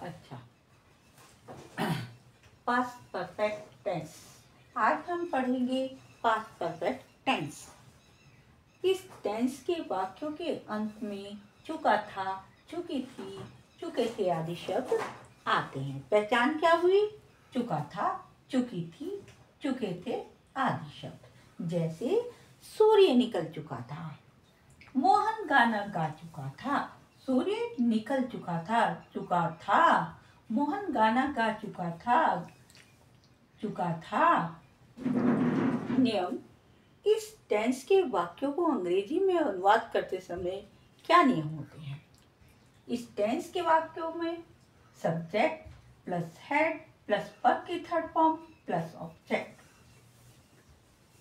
अच्छा, past perfect tense. आज हम पढ़ेंगे पास्ट परफेक्ट टेंस। इस टेंस के वाक्यों के अंत में चुका था, चुकी थी, चुके थे आदि शब्द आते हैं। पहचान क्या हुई? चुका था, चुकी थी, चुके थे आदि शब्द। जैसे सूर्य निकल चुका था, मोहन गाना गा चुका था। सूर्य निकल चुका था, मोहन गाना गा चुका था। नियम: इस टेंस के वाक्यों को अंग्रेजी में अनुवाद करते समय क्या नियम होते हैं? इस टेंस के वाक्यों में subject plus had plus verb की third form plus object.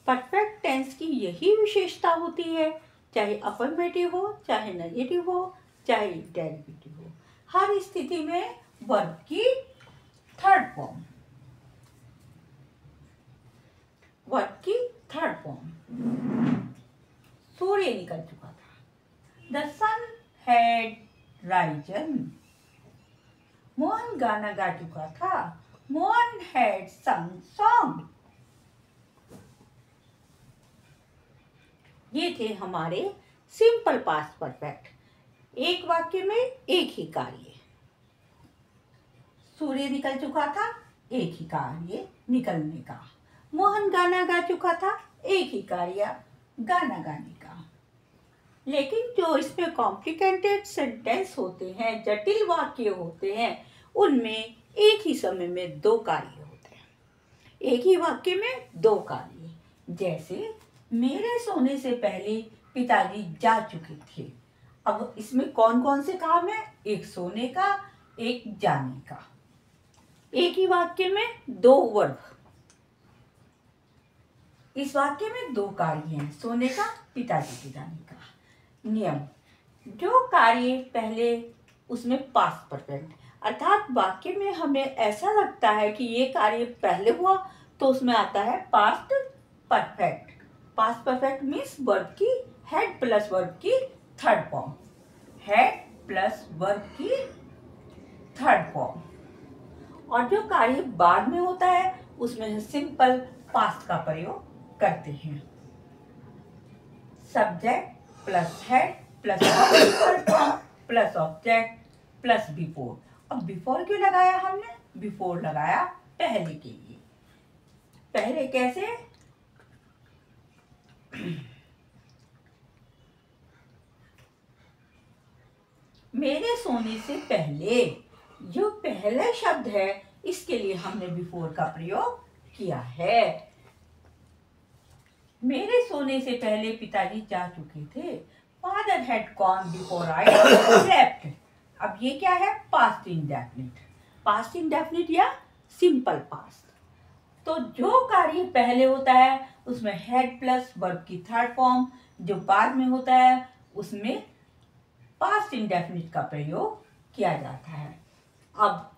Perfect tense की यही विशेषता होती है, चाहे अफर्मेटिव हो, चाहे नेगेटिव हो, चाहे डेरिवेटिव हो, हर स्थिति में वर्ब की थर्ड फॉर्म। सूर्य निकल चुका था, the sun had risen. Mohan गाना गा चुका था, मोहन हैड संग सॉन्ग। ये थे हमारे सिंपल पास्ट परफेक्ट। एक वाक्य में एक ही कार्य। सूर्य निकल चुका था, एक ही कार्य निकलने का। मोहन गाना गा चुका था, एक ही कार्य गाना गाने का। लेकिन जो इसमें कॉम्प्लिकेटेड सेंटेंस होते हैं, जटिल वाक्य होते हैं, उनमें एक ही समय में दो कार्य होते हैं। एक ही वाक्य में दो कार्य। जैसे मेरे सोने से पहले पिताजी जा चुके थे। अब इसमें कौन कौन से काम है? एक सोने का, एक जाने का। एक ही वाक्य में दो वर्ब। इस वाक्य में दो कार्य हैं, सोने का, पिताजी के जाने का। नियम: जो कार्य पहले, उसमें पास्ट परफेक्ट, अर्थात वाक्य में हमें ऐसा लगता है कि ये कार्य पहले हुआ तो उसमें आता है past perfect. Past perfect means verb की हेड प्लस वर्ब की third form. Head plus verb की थर्ड फॉर्म। और जो कार्य बाद में होता है उसमें सिंपल पास्ट का प्रयोग करते हैं। Subject plus had plus third form plus object plus before. अब बिफोर क्यों लगाया हमने? बिफोर लगाया पहले के लिए। पहले कैसे? मेरे सोने से पहले, जो पहला शब्द है इसके लिए हमने बिफोर का प्रयोग किया है। मेरे सोने से पहले पिताजी जा चुके थे। Father had gone before I slept. अब ये क्या है? Past indefinite. पास्ट इंडेफिनिट या सिंपल पास्ट। तो जो कार्य पहले होता है उसमें हेड प्लस वर्ब की थर्ड फॉर्म, जो बाद में होता है उसमें पास्ट इंडेफिनिट का प्रयोग किया जाता है। अब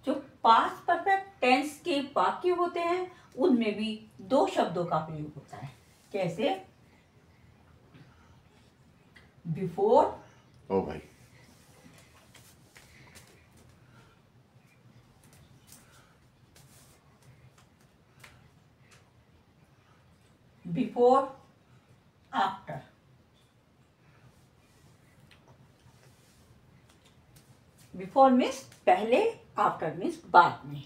जो पास्ट परफेक्ट टेंस के वाक्य होते हैं उनमें भी दो शब्दों का प्रयोग होता है। कैसे? बिफोर। ओ भाई, बिफोर, आफ्टर। बिफोर मीन्स पहले, आफ्टर मीन्स बाद में।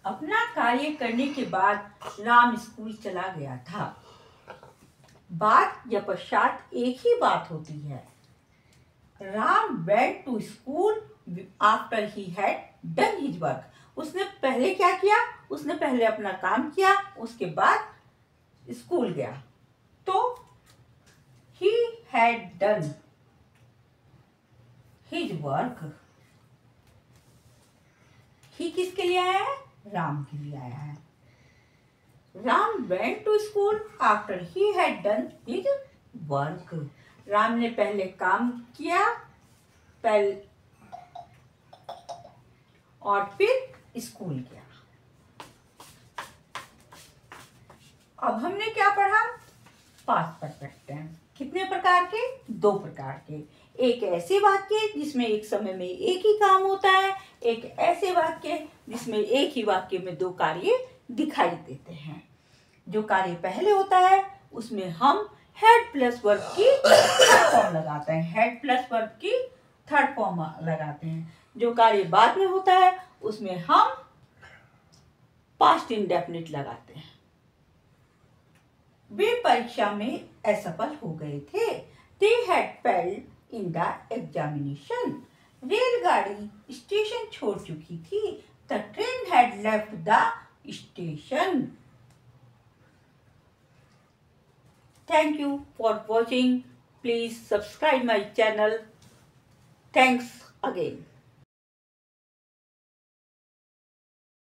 अपना कार्य करने के बाद राम स्कूल चला गया था। बाद या पश्चात एक ही बात होती है। Ram went to school after he had done his work. उसने पहले क्या किया? उसने पहले अपना काम किया, उसके बाद स्कूल गया। तो he had done his work. He किसके लिए आया है? राम के लिए आया है। Ram went to school after he had done his work. Ram ने पहले काम किया और फिर स्कूल गया। अब हमने क्या पढ़ा? पास्ट परफेक्ट टेंस कितने प्रकार के? 2 प्रकार के। एक ऐसे वाक्य जिसमें एक समय में एक ही काम होता है, एक ऐसे वाक्य जिसमें एक ही वाक्य में 2 कार्य दिखाई देते हैं। जो कार्य पहले होता है उसमें हम हेड प्लस वर्ब की थर्ड फॉर्म लगाते हैं, हेड प्लस वर्ब की थर्ड फॉर्म लगाते हैं। जो कार्य बाद में होता है उसमें हम पास्ट इंडेफिनिट लगाते हैं। वे परीक्षा में असफल हो गए थे। They had failed in the examination. रेलगाड़ी स्टेशन छोड़ चुकी थी। The train had left the station. Thank you for watching. Please subscribe my channel. Thanks again.